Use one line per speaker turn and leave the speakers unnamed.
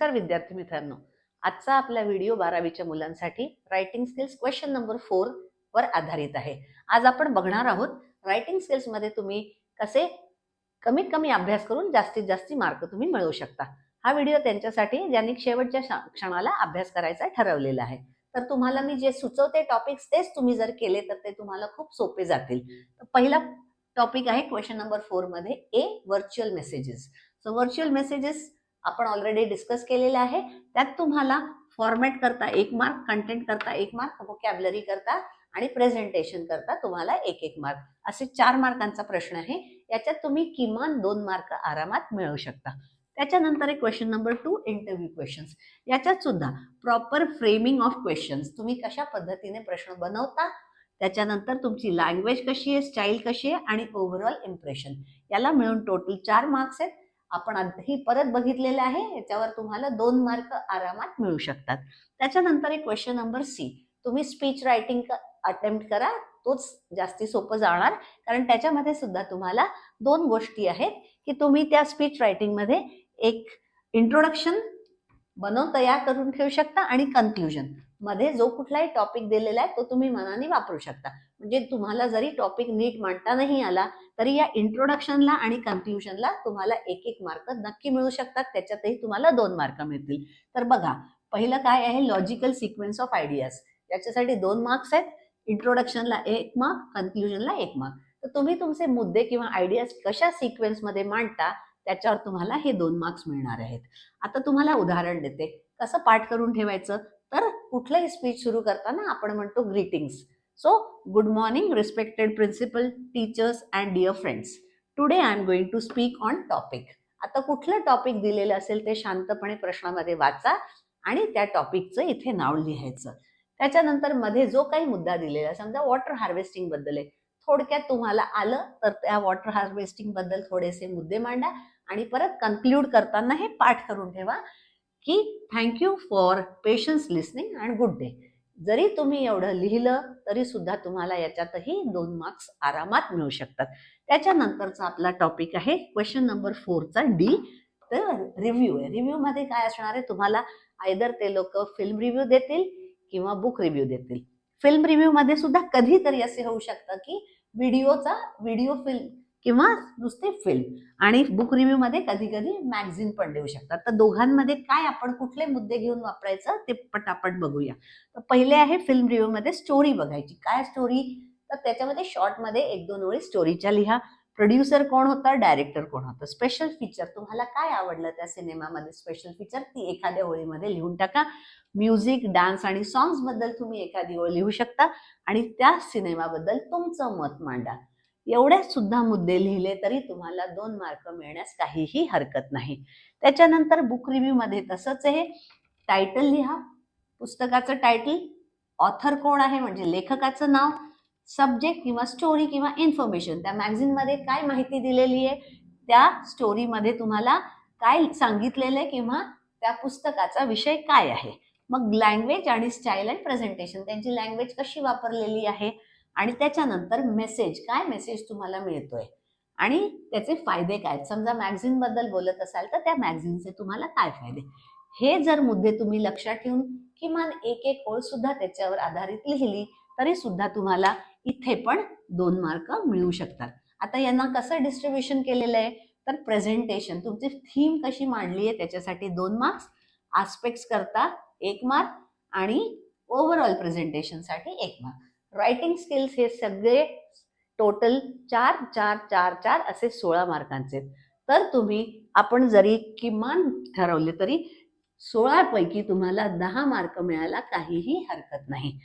नमस्कार विद्यार्थी मित्रांनो, आजचा आपला व्हिडिओ 12वीच्या मुलांसाठी रायटिंग स्किल्स क्वेश्चन नंबर 4 वर आधारित आहे. आज आपण बघणार आहोत रायटिंग स्किल्स मध्ये तुम्ही कसे कमीत कमी अभ्यास करून जास्तीत जास्त मार्क तुम्ही मिळवू शकता. हा व्हिडिओ त्यांच्यासाठी ज्यांनी शेवटच्या क्षणाला अभ्यास करायचा ठरवलेला आहे. तर तुम्हाला मी जे सुचवते टॉपिक्स तेच तुम्ही जर केले तर ते तुम्हाला खूप सोपे जातील. तर पहिला टॉपिक आहे क्वेश्चन नंबर 4 मध्ये a virtual messages. So virtual messages आपण ऑलरेडी डिस्कस केलेले आहे. त्यात तुम्हाला फॉर्मॅट करता 1 मार्क, कंटेंट करता 1 मार्क, व्होकॅब्युलरी करता आणि प्रेझेंटेशन करता तुम्हाला 1 मार्क, असे 4 मार्कांचा प्रश्न आहे. याच्यात तुम्ही किमान 2 मार्क आरामात मिळवू शकता. त्याच्यानंतर एक क्वेश्चन नंबर 2 इंटरव्ह्यू क्वेश्चन्स. याच्यात सुद्धा प्रॉपर फ्रेमिंग ऑफ क्वेश्चन्स, तुम्ही कशा पद्धतीने प्रश्न बनवता, त्याच्यानंतर तुमची लँग्वेज कशी आहे, स्टाईल कशी आहे आणि ओव्हरऑल इम्प्रेशन, याला मिळून टोटल 4 मार्क्स आहेत. आपण ही परत बघितलेले आहे. याच्यावर तुम्हाला 2 मार्क आरामात मिळू शकतात. त्याच्यानंतर एक क्वेश्चन नंबर सी, तुम्ही स्पीच रायटिंग अटेम्प्ट करा, तोच जास्ती सोपं जाणार, कारण त्याच्यामध्ये सुद्धा तुम्हाला 2 गोष्टी आहेत की तुम्ही त्या स्पीच रायटिंग मध्ये एक इंट्रोडक्शन तयार करून ठेवू शकता आणि कन्क्लुजन मध्ये जो कुठलाही टॉपिक दिलेला आहे तो तुम्ही मनाने वापरू शकता. म्हणजे तुम्हाला जरी टॉपिक नीट मांडता नाही आला तरी या इंट्रोडक्शनला आणि कन्क्लुजनला तुम्हाला 1 मार्क नक्की मिळू शकतात. त्याच्यातही तुम्हाला 2 मार्क मिळतील. तर बघा, पहिलं काय आहे, लॉजिकल सिक्वेन्स ऑफ आयडियाज, याच्यासाठी 2 मार्क्स आहेत. इंट्रोडक्शनला 1 मार्क, कन्क्लुजनला 1 मार्क. तर तुम्ही तुमचे मुद्दे किंवा आयडियाज कशा सिक्वेन्स मध्ये मांडता त्याच्यावर तुम्हाला हे 2 मार्क्स मिळणार आहेत. आता तुम्हाला उदाहरण देते, कसं पाठ करून ठेवायचं. तर कुठलंही स्पीच सुरू करताना आपण म्हणतो greetings. So good morning respected principal, teachers and dear friends, today I am going to speak on topic. आता कुठलं टॉपिक दिलेलं असेल ते शांतपणे प्रश्नामध्ये वाचा आणि त्या टॉपिकचं इथे नाव लिहायचं. त्याच्यानंतर मध्ये जो काही मुद्दा दिलेला, समजा वॉटर हार्वेस्टिंग बद्दल आहे, थोडक्यात तुम्हाला आलं तर त्या वॉटर हार्वेस्टिंग बद्दल थोडेसे मुद्दे मांडा आणि परत कन्क्लूड करताना हे पाठ करून ठेवा की thank you for patience listening and good day. जरी तुम्ही एवढं लिहिलं तरी सुद्धा तुम्हाला याच्यातही 2 मार्क्स आरामात मिळू शकतात. त्याच्यानंतरचा आपला टॉपिक आहे क्वेश्चन नंबर 4 चा डी, तर रिव्ह्यू आहे. रिव्ह्यू मध्ये काय असणार आहे, तुम्हाला आयदर ते लोक फिल्म रिव्ह्यू देतील किंवा बुक रिव्ह्यू देतील. फिल्म रिव्ह्यू मध्ये सुद्धा कधीतरी असे होऊ शकतं की व्हिडिओ फिल्म किंवा नुसते फिल्म, आणि बुक रिव्ह्यू मध्ये कधी कधी मॅगझिन पण देऊ शकतात. तर दोघांमध्ये काय आपण कुठले मुद्दे घेऊन वापरायचं ते पटापट बघूया. तर पहिले आहे फिल्म रिव्ह्यू मध्ये स्टोरी बघायची. काय स्टोरी, तर त्याच्यामध्ये शॉर्ट मध्ये 1-2 ओळी स्टोरीच्या लिहा. प्रोड्युसर कोण होता, डायरेक्टर कोण होतं, स्पेशल फीचर, तुम्हाला काय आवडलं त्या सिनेमामध्ये स्पेशल फीचर, ती एखाद्या ओळीमध्ये लिहून टाका. म्युझिक, डान्स आणि सॉंग्स बद्दल तुम्ही एखादी ओळ लिहू शकता आणि त्या सिनेमाबद्दल तुमचं मत मांडा. एवढे सुद्धा मुद्दे लिहिले तरी तुम्हाला 2 मार्क मिळण्यास काहीही हरकत नाही. त्याच्यानंतर बुक रिव्ह्यू मध्ये तसंच आहे. टायटल लिहा, पुस्तकाचं टायटल, ऑथर कोण आहे म्हणजे लेखकाचं नाव, सब्जेक्ट किंवा स्टोरी किंवा इन्फॉर्मेशन, त्या मॅगझिन मध्ये काय माहिती दिलेली आहे, त्या स्टोरी मध्ये तुम्हाला काय सांगितलेलं आहे किंवा त्या पुस्तकाचा विषय काय आहे. मग लँग्वेज आणि स्टाईल अँड प्रेझेंटेशन, त्यांची लँग्वेज कशी वापरलेली आहे आणि त्याच्यानंतर मेसेज, काय मेसेज तुम्हाला मिळतोय आणि त्याचे फायदे काय. समजा मॅगझिन बद्दल बोलत असाल तर त्या मॅगझिनचे तुम्हाला काय फायदे, हे जर मुद्दे तुम्ही लक्षात ठेवून किमान 1 ओळ सुद्धा त्याच्यावर आधारित लिहिली तरी सुद्धा तुम्हाला इथे पण 2 मार्क मिळू शकतात. आता यांना कसं डिस्ट्रीब्युशन केलेलं आहे, तर प्रेझेंटेशन, तुमची थीम कशी मांडली आहे त्याच्यासाठी 2 मार्क्स, आस्पेक्ट्स करता 1 मार्क आणि ओव्हरऑल प्रेझेंटेशन साठी 1 मार्क. रायटिंग स्किल्स हे सगळे टोटल 4 4 4 4 असे 16 मार्कांचे. तर तुम्ही आपण जरी किमान ठरवले तरी 16 पैकी तुम्हाला 10 मार्क मिळायला काहीही हरकत नाही.